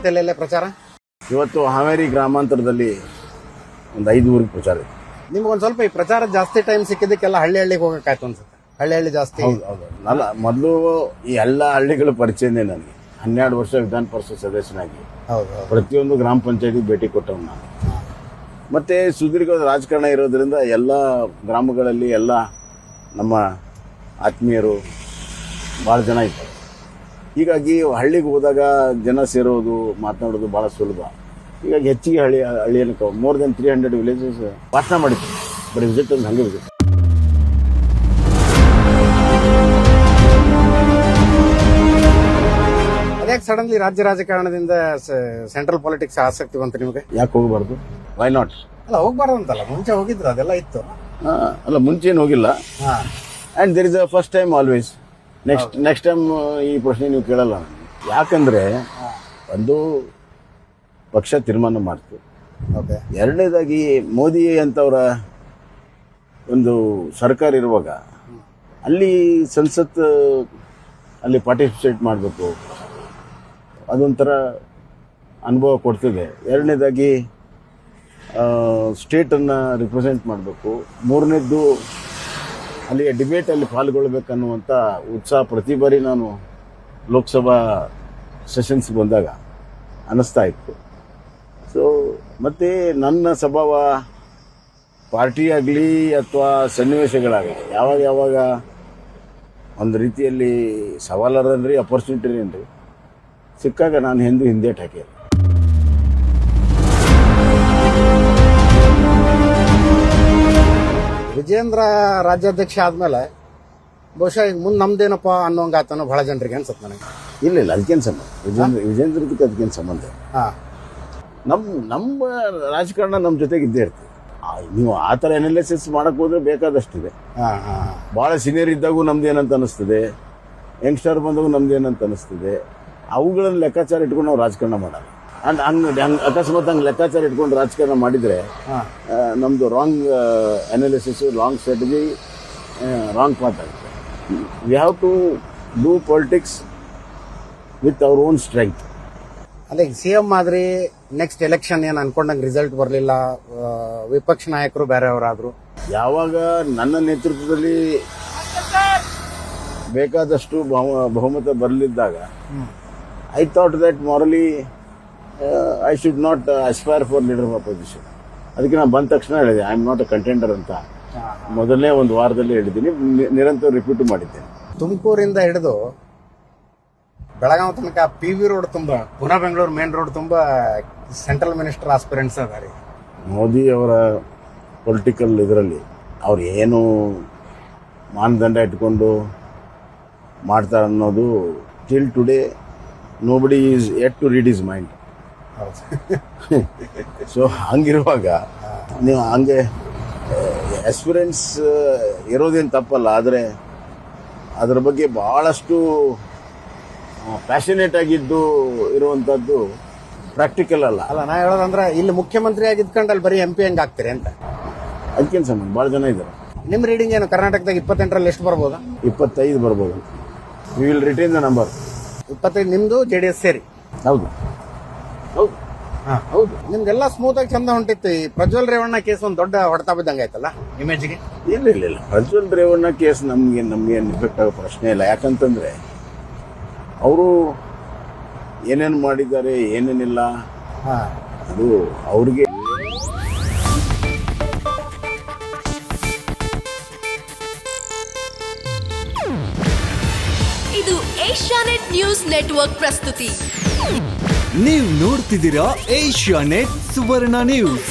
ಇವತ್ತೆಲ್ಲೆಲ್ಲ ಪ್ರಚಾರ? ಇವತ್ತು ಹಾವೇರಿ ಗ್ರಾಮಾಂತರದಲ್ಲಿ ಒಂದು 5 ಊರಿಗೆ ಪ್ರಚಾರ ಇದೆ. ನಿಮ್ಗೊಂದು ಸ್ವಲ್ಪ ಈ ಪ್ರಚಾರ ಜಾಸ್ತಿ ಟೈಮ್ ಸಿಕ್ಕಿದ್ದಕ್ಕೆಲ್ಲ ಹಳ್ಳಿಗೆ ಹೋಗಕ್ಕಾಯ್ತು ಅನ್ಸುತ್ತೆ. ಹಳ್ಳಿ ಜಾಸ್ತಿ. ಹೌದು. ನಾನು ಮೊದಲು ಈ ಎಲ್ಲ ಹಳ್ಳಿಗಳ ಪರಿಚಯನೇ ನನಗೆ. 12 ವರ್ಷ ವಿಧಾನ ಪರಿಷತ್ ಸದಸ್ಯನಾಗಿ ಪ್ರತಿಯೊಂದು ಗ್ರಾಮ ಪಂಚಾಯತಿ ಭೇಟಿ ಕೊಟ್ಟವ್ ನಾನು. ಮತ್ತೆ ಸುದೀರ್ಘ ರಾಜಕಾರಣ ಇರೋದ್ರಿಂದ ಎಲ್ಲ ಗ್ರಾಮಗಳಲ್ಲಿ ಎಲ್ಲ ನಮ್ಮ ಆತ್ಮೀಯರು ಭಾಳ ಜನ ಇದ್ದಾರೆ. ಹೀಗಾಗಿ ಹಳ್ಳಿಗೆ ಹೋದಾಗ ಜನ ಸೇರೋದು ಮಾತನಾಡೋದು ಭಾಳ ಸುಲಭ. ಹೀಗಾಗಿ ಹೆಚ್ಚಿಗೆ ಹಳ್ಳಿಯನ್ನು ಮೋರ್ ದೆನ್ 300 ವಿಲೇಜಸ್ ಭಾಷಣ ಮಾಡಿದ್ವಿ. ಬರೀ ವಿಸಿಟ್ ಒಂದು ಹಂಗೆ ವಿಸಿಟ್. ಅದ್ಯಾಕೆ ಸಡನ್ಲಿ ರಾಜ್ಯ ರಾಜಕಾರಣದಿಂದ ಸೆಂಟ್ರಲ್ ಪಾಲಿಟಿಕ್ಸ್ ಆಸಕ್ತಿ ಬಂತು ನಿಮಗೆ? ಯಾಕೆ ಹೋಗಬಾರ್ದು? Why not? ಅಲ್ಲ, ಹೋಗ್ಬಾರ್ದು ಅಂತಲ್ಲ, ಮುಂಚೆ ಹೋಗಿದ್ರು, ಅದೆಲ್ಲ ಇತ್ತು. ಅಲ್ಲ, ಮುಂಚೆನು ಹೋಗಿಲ್ಲ. And there is a first time always. Next time ಈ ಪ್ರಶ್ನೆ ನೀವು ಕೇಳಲ್ಲ. ಯಾಕಂದ್ರೆ ಒಂದು ಪಕ್ಷ ತೀರ್ಮಾನ ಮಾಡ್ತು. ಎರಡನೇದಾಗಿ ಮೋದಿ ಅಂತವರ ಒಂದು ಸರ್ಕಾರ ಇರುವಾಗ ಅಲ್ಲಿ ಸಂಸತ್ ಅಲ್ಲಿ ಪಾರ್ಟಿಸಿಪೇಟ್ ಮಾಡಬೇಕು, ಅದೊಂಥರ ಅನುಭವ ಕೊಡ್ತದೆ. ಎರಡನೇದಾಗಿ ಸ್ಟೇಟನ್ನು ರಿಪ್ರೆಸೆಂಟ್ ಮಾಡಬೇಕು. ಮೂರನೇದ್ದು ಅಲ್ಲಿಯ ಡಿಬೇಟಲ್ಲಿ ಪಾಲ್ಗೊಳ್ಬೇಕನ್ನುವಂಥ ಉತ್ಸಾಹ ಪ್ರತಿ ಬಾರಿ ನಾನು ಲೋಕಸಭಾ ಸೆಷನ್ಸ್ ಬಂದಾಗ ಅನ್ನಿಸ್ತಾ ಇತ್ತು. ಸೊ ಮತ್ತು ನನ್ನ ಸ್ವಭಾವ ಪಾರ್ಟಿ ಆಗಲಿ ಅಥವಾ ಸನ್ನಿವೇಶಗಳಾಗಲಿ ಯಾವಾಗ ಒಂದು ರೀತಿಯಲ್ಲಿ ಸವಾಲರನ್ರಿ ಅಪರ್ಚುನಿಟಿನೇನ್ರಿ ಸಿಕ್ಕಾಗ ನಾನು ಹಿಂದೇಟ್ ಹಾಕಿದೆ. ವಿಜೇಂದ್ರ ರಾಜ್ಯಾಧ್ಯಕ್ಷ ಆದ್ಮೇಲೆ ಬಹುಶಃ ಈಗ ಮುಂದೆ ನಮ್ದೇನಪ್ಪ ಅನ್ನೋಂಗ ಆತನೋ ಬಹಳ ಜನರಿಗೆ ಅನ್ಸುತ್ತೆ ನನಗೆ. ಇಲ್ಲ ಅದಕ್ಕೇನು ಸಂಬಂಧ? ವಿಜೇಂದ್ರದಕ್ಕೆ ಅದಕ್ಕೇನು ಸಂಬಂಧ? ನಮ್ಮ ರಾಜಕಾರಣ ನಮ್ಮ ಜೊತೆಗೆ ಇದ್ದೇ ಇರ್ತದೆ. ನೀವು ಆ ಥರ ಅನಾಲಿಸಿಸ್ ಮಾಡಕ್ ಹೋದ್ರೆ ಬೇಕಾದಷ್ಟಿದೆ. ಭಾಳ ಸೀನಿಯರ್ ಇದ್ದಾಗೂ ನಮ್ದೇನಂತ ಅನಿಸ್ತದೆ, ಯಂಗ್ಸ್ಟರ್ ಬಂದಾಗೂ ನಮ್ದೇನಂತ ಅನಿಸ್ತದೆ. ಅವುಗಳನ್ನು ಲೆಕ್ಕಾಚಾರ ಇಟ್ಕೊಂಡು ನಾವು ರಾಜಕಾರಣ ಮಾಡಲ್ಲ. ಅಂಡ್ ಹಂಗೆ ಅಕಸ್ಮಾತ್ ಹಂಗೆ ಲೆಕ್ಕಾಚಾರ ಇಟ್ಕೊಂಡು ರಾಜಕಾರಣ ಮಾಡಿದರೆ ನಮ್ಮದು wrong analysis, wrong strategy, wrong path ಆಗುತ್ತೆ. We have to do politics with our own strength. ಅದೇ CM ಆದ್ರಿ, ನೆಕ್ಸ್ಟ್ ಎಲೆಕ್ಷನ್ ಏನು ಅನ್ಕೊಂಡಂಗೆ ರಿಸಲ್ಟ್ ಬರಲಿಲ್ಲ, ವಿಪಕ್ಷ ನಾಯಕರು ಬೇರೆಯವರಾದ್ರು. ಯಾವಾಗ ನನ್ನ ನೇತೃತ್ವದಲ್ಲಿ ಬೇಕಾದಷ್ಟು ಬಹುಮತ ಬರಲಿದ್ದಾಗ I thought that morally I should not aspire for leader of opposition. ಅದಕ್ಕೆ ನಾನು ಬಂದ ತಕ್ಷಣ ಹೇಳಿದೆ I am not a contender ಅಂತ. ಮೊದಲನೇ ಒಂದು ವಾರದಲ್ಲಿ ಹೇಳಿದ್ದೀನಿ, ನಿರಂತರ ರಿಪೀಟ್ ಮಾಡಿದ್ದೇನೆ. ತುಮಕೂರಿಂದ ಹಿಡಿದು ಬೆಳಗಾವಿ ತನಕ PV ರೋಡ್ ತುಂಬ, ಪುನಃ ಬೆಂಗಳೂರು ಮೇನ್ ರೋಡ್ ತುಂಬ ಸೆಂಟ್ರಲ್ ಮಿನಿಸ್ಟರ್ ಆಸ್ಪಿರೆಂಟ್ಸ್ ಅದಾರೆ. ಮೋದಿ ಅವರ ಪೊಲಿಟಿಕಲ್ ಇದರಲ್ಲಿ ಅವ್ರು ಏನು ಮಾನದಂಡ ಇಟ್ಕೊಂಡು ಮಾಡ್ತಾರೆ ಅನ್ನೋದು till today nobody is yet to read his mind. So ಹಂಗಿರುವಾಗ ನೀವು ಹಂಗೆ ಎಕ್ಸ್ಪೀರಿಯನ್ಸ್ ಇರೋದೇನು ತಪ್ಪಲ್ಲ, ಆದರೆ ಅದರ ಬಗ್ಗೆ ಭಾಳಷ್ಟು ಪ್ಯಾಷನೇಟ್ ಆಗಿದ್ದು ಇರುವಂಥದ್ದು ಪ್ರಾಕ್ಟಿಕಲ್ ಅಲ್ಲ. ನಾ ಹೇಳೋದಂದ್ರೆ ಇಲ್ಲಿ ಮುಖ್ಯಮಂತ್ರಿ ಆಗಿದ್ಕೊಂಡು ಅಲ್ಲಿ ಬರೀ MP ಹೆಂಗೆ ಆಗ್ತೀರಿ ಅಂತ. ಅದಕ್ಕೇನು ಸಂಬಂಧ? ಭಾಳ ಜನ ಇದ್ದಾರೆ. ನಿಮ್ಮ ರೀಡಿಂಗ್ ಏನು? ಕರ್ನಾಟಕದಾಗ 28ರಲ್ಲಿ ಎಷ್ಟು ಬರ್ಬೋದು? 25 ಬರ್ಬೋದು. We will retain the number. 25 ನಿಮ್ದು JDS ಸೇರಿ? ಹೌದು. ನಿಮ್ಗೆಲ್ಲ ಸ್ಮೂತ್ ಆಗಿ ಚಂದ ಹೊಂಟಿತ್ತು. ಈ ಪ್ರಜ್ವಲ್ ರೇವಣ್ಣ ಕೇಸ್ ಒಂದು ದೊಡ್ಡ ಹೊಡೆತ ಬಿದ್ದಂಗೆ ಆಯ್ತಲ್ಲ ಇಮೇಜ್ಗೆ? ಇಲ್ಲ ಪ್ರಜ್ವಲ್ ರೇವಣ್ಣ ಕೇಸ್ ನಮ್ಗೆ ಇಫೆಕ್ಟ್ ಆಗೋ ಪ್ರಶ್ನೆ ಇಲ್ಲ. ಯಾಕಂತಂದ್ರೆ ಅವರು ಏನೇನು ಮಾಡಿದ್ದಾರೆ ಏನೇನಿಲ್ಲ ಅದು ಅವ್ರಿಗೆ. ಇದು ಏಷ್ಯಾನೆಟ್ ನ್ಯೂಸ್ ನೆಟ್ವರ್ಕ್ ಪ್ರಸ್ತುತಿ. ನೀವು ನೋಡ್ತಿದ್ದೀರಾ ಏಷ್ಯಾನೆಟ್ ಸುವರ್ಣ ನ್ಯೂಸ್.